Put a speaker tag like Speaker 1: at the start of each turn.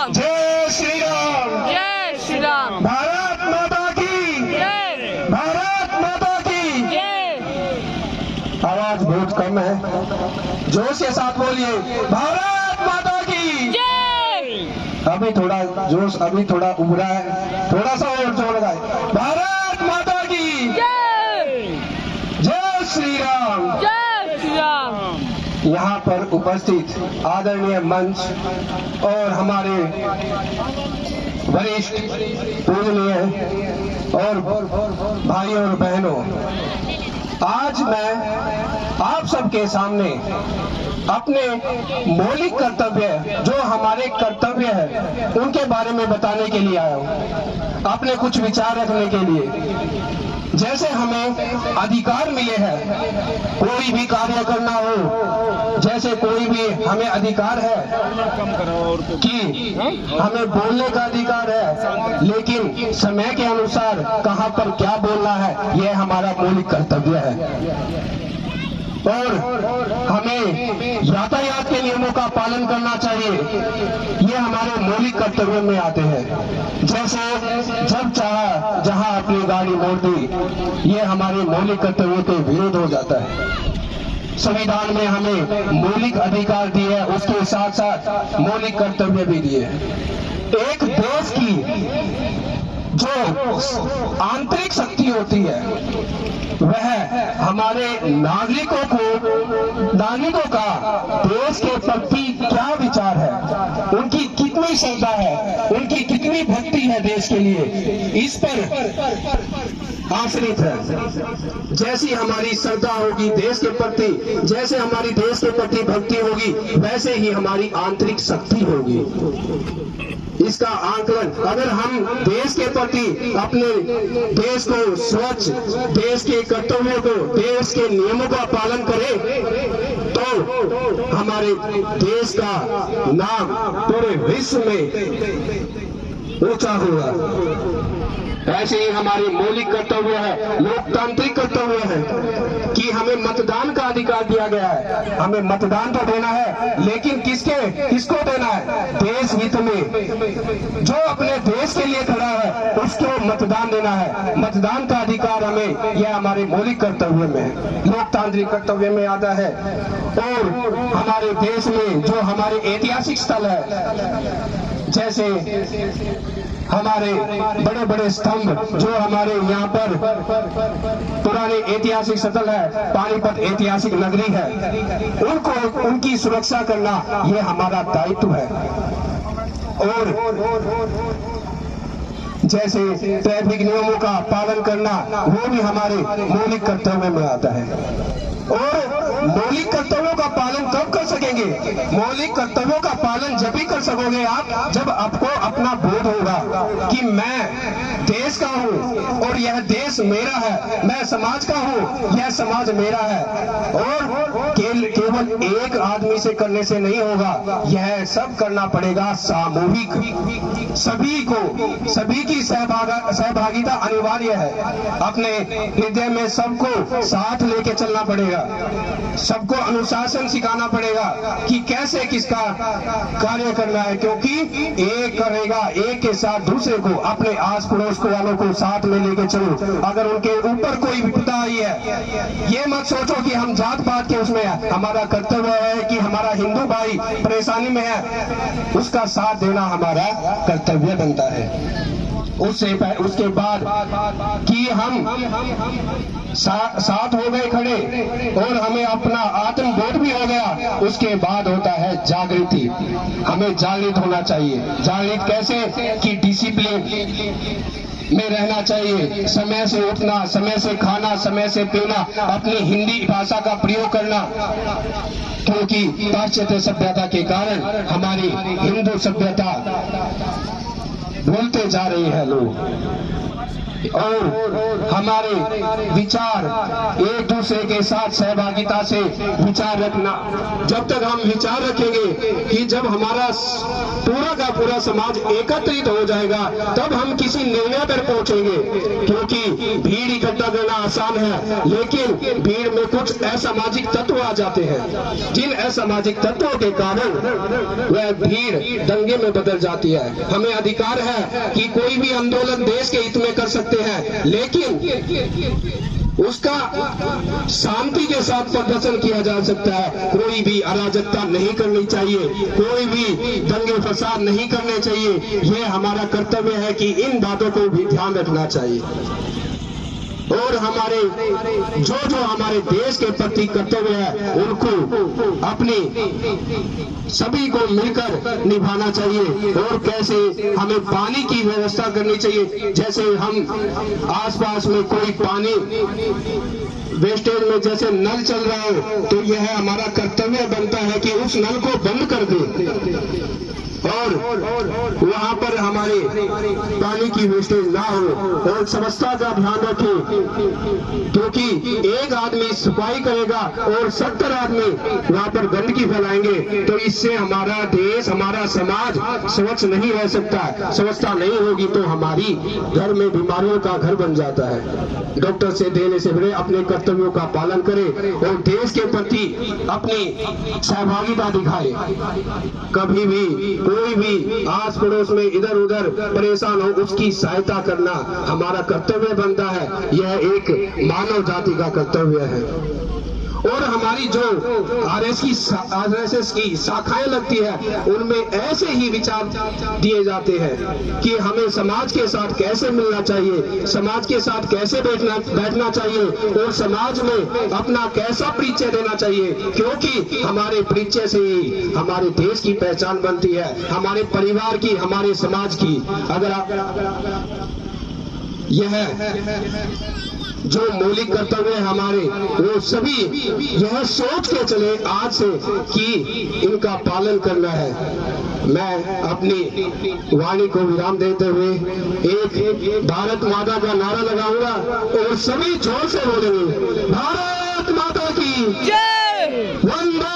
Speaker 1: राम।
Speaker 2: जय श्री राम।
Speaker 1: जय श्री राम।
Speaker 2: भारत माता की
Speaker 1: जय।
Speaker 2: भारत माता की
Speaker 1: जय।
Speaker 2: आवाज बहुत कम है, जोश के साथ बोलिए भारत माता की
Speaker 1: जय।
Speaker 2: अभी थोड़ा जोश, अभी थोड़ा उभरा है, थोड़ा सा और जोर लगाए। भारत माता की
Speaker 1: जय।
Speaker 2: जय श्री राम।
Speaker 1: जय श्री राम।
Speaker 2: यहाँ पर उपस्थित आदरणीय मंच और हमारे वरिष्ठ पूजनीय और भाइयों और बहनों, आज मैं आप सबके सामने अपने मौलिक कर्तव्य, जो हमारे कर्तव्य है, उनके बारे में बताने के लिए आया हूँ, अपने कुछ विचार रखने के लिए। जैसे हमें अधिकार मिले हैं कोई भी कार्य करना हो, जैसे कोई भी हमें अधिकार है कि हमें बोलने का अधिकार है, लेकिन समय के अनुसार कहां पर क्या बोलना है, यह हमारा मौलिक कर्तव्य है। और हमें यातायात के नियमों का पालन करना चाहिए, ये हमारे मौलिक कर्तव्य में आते हैं। जैसे जब चाहा जहां अपनी गाड़ी मोड़ दी, ये हमारे मौलिक कर्तव्यों के विरुद्ध हो जाता है। संविधान में हमें मौलिक अधिकार दिए है, उसके साथ साथ मौलिक कर्तव्य भी दिए हैं। एक देश की जो आंतरिक शक्ति होती है, वह हमारे नागरिकों का देश के प्रति क्या विचार है, उनकी कितनी श्रद्धा है, उनकी कितनी भक्ति है देश के लिए, इस पर आश्रित है। जैसी हमारी श्रद्धा होगी देश के प्रति, जैसे हमारी देश के प्रति भक्ति होगी, वैसे ही हमारी आंतरिक शक्ति होगी। इसका आंकलन अगर हम देश के प्रति, अपने देश को स्वच्छ, देश के कर्तव्यों को, देश के नियमों का पालन करें, तो हमारे देश का नाम पूरे विश्व में ऊंचा होगा। ऐसे ही हमारी मौलिक कर्तव्य है, लोकतांत्रिक कर्तव्य है कि हमें मतदान का अधिकार दिया गया है। हमें मतदान तो देना है, लेकिन किसको देना है? देश हित में। जो अपने देश के लिए खड़ा है उसको मतदान देना है। मतदान का अधिकार हमें, यह हमारे मौलिक कर्तव्य में है, लोकतांत्रिक कर्तव्य में आता है। और हमारे देश में जो हमारे ऐतिहासिक स्थल है, जैसे हमारे बड़े बड़े स्तंभ, जो हमारे यहाँ पर पुराने ऐतिहासिक स्थल है, पानीपत ऐतिहासिक नगरी है, उनकी सुरक्षा करना ये हमारा दायित्व है। और जैसे ट्रैफिक नियमों का पालन करना, वो भी हमारे मौलिक कर्तव्य में आता है। और मौलिक कर्तव्यों का पालन कब कर सकेंगे? मौलिक कर्तव्यों का पालन जब भी कर सकोगे आप, जब आपको अपना बोध होगा कि मैं देश का हूँ और यह देश मेरा है, मैं समाज का हूँ, यह समाज मेरा है। और केवल एक आदमी से करने से नहीं होगा, यह सब करना पड़ेगा सामूहिक। सभी को, सभी की सहभागिता अनिवार्य है। अपने हृदय में सबको साथ लेके चलना पड़ेगा, सबको अनुशासन सिखाना पड़ेगा कि कैसे किसका कार्य करना है, क्योंकि एक करेगा, एक के साथ दूसरे को, अपने आस पड़ोस को वालों को साथ में लेके चलो। अगर उनके ऊपर कोई विपदा आई है, ये मत सोचो कि हम जात पात के उसमें है। हमारा कर्तव्य है कि हमारा हिंदू भाई परेशानी में है, उसका साथ देना हमारा कर्तव्य बनता है। उसके बाद कि हम साथ हो गए खड़े और हमें अपना आत्मबोध भी हो गया, उसके बाद होता है जागृति। हमें जागृत होना चाहिए। जागृत कैसे? कि डिसिप्लिन में रहना चाहिए, समय से उठना, समय से खाना, समय से पीना, अपनी हिंदी भाषा का प्रयोग करना, क्योंकि पाश्चात्य सभ्यता के कारण हमारी हिंदू सभ्यता भूलते जा रहे हैं लोग। और हमारे विचार एक दूसरे के साथ सहभागिता से विचार रखना, जब तक हम विचार रखेंगे कि जब हमारा पूरा का पूरा समाज एकत्रित हो जाएगा तब हम किसी निर्णय पर पहुंचेंगे। क्योंकि भीड़ इकट्ठा करना आसान है, लेकिन भीड़ में कुछ असामाजिक तत्व आ जाते हैं, जिन असामाजिक तत्वों के कारण वह भीड़ दंगे में बदल जाती है। हमें अधिकार है कि कोई भी आंदोलन देश के हित में कर सकते हैं, लेकिन उसका शांति के साथ प्रदर्शन किया जा सकता है। कोई भी अराजकता नहीं करनी चाहिए, कोई भी दंगे फसाद नहीं करने चाहिए। यह हमारा कर्तव्य है कि इन बातों को भी ध्यान रखना चाहिए। और हमारे जो हमारे देश के प्रति कर्तव्य है उनको अपनी सभी को मिलकर निभाना चाहिए। और कैसे हमें पानी की व्यवस्था करनी चाहिए, जैसे हम आसपास में कोई पानी वेस्टेज में जैसे नल चल रहा है तो यह हमारा कर्तव्य बनता है कि उस नल को बंद कर दें और वहां पर हमारे पानी की वेस्टेज ना हो। और स्वच्छता का ध्यान रखें, क्योंकि एक आदमी सफाई करेगा और 70 आदमी वहां पर गंदगी फैलाएंगे तो इससे हमारा देश, हमारा समाज स्वच्छ नहीं रह सकता। स्वच्छता नहीं होगी तो हमारी घर में बीमारियों का घर बन जाता है। डॉक्टर से देने से पहले अपने कर्तव्यों का पालन करें और देश के प्रति अपनी सहभागिता दिखाए। कभी भी कोई भी आस पड़ोस में इधर उधर परेशान हो उसकी सहायता करना हमारा कर्तव्य बनता है। यह एक मानव जाति का कर्तव्य है। और हमारी जो आरएसएस की शाखाएं लगती है उनमें ऐसे ही विचार दिए जाते हैं कि हमें समाज के साथ कैसे मिलना चाहिए, समाज के साथ कैसे बैठना चाहिए और समाज में अपना कैसा परिचय देना चाहिए। क्योंकि हमारे परिचय से ही हमारे देश की पहचान बनती है, हमारे परिवार की, हमारे समाज की। अगर यह जो मौलिक कर्तव्य है हमारे, वो सभी यह सोच के चले आज से कि इनका पालन करना है। मैं अपनी वाणी को विराम देते हुए एक भारत माता का नारा लगाऊंगा और सभी जोर से बोलेंगे, भारत माता की जय, वंदे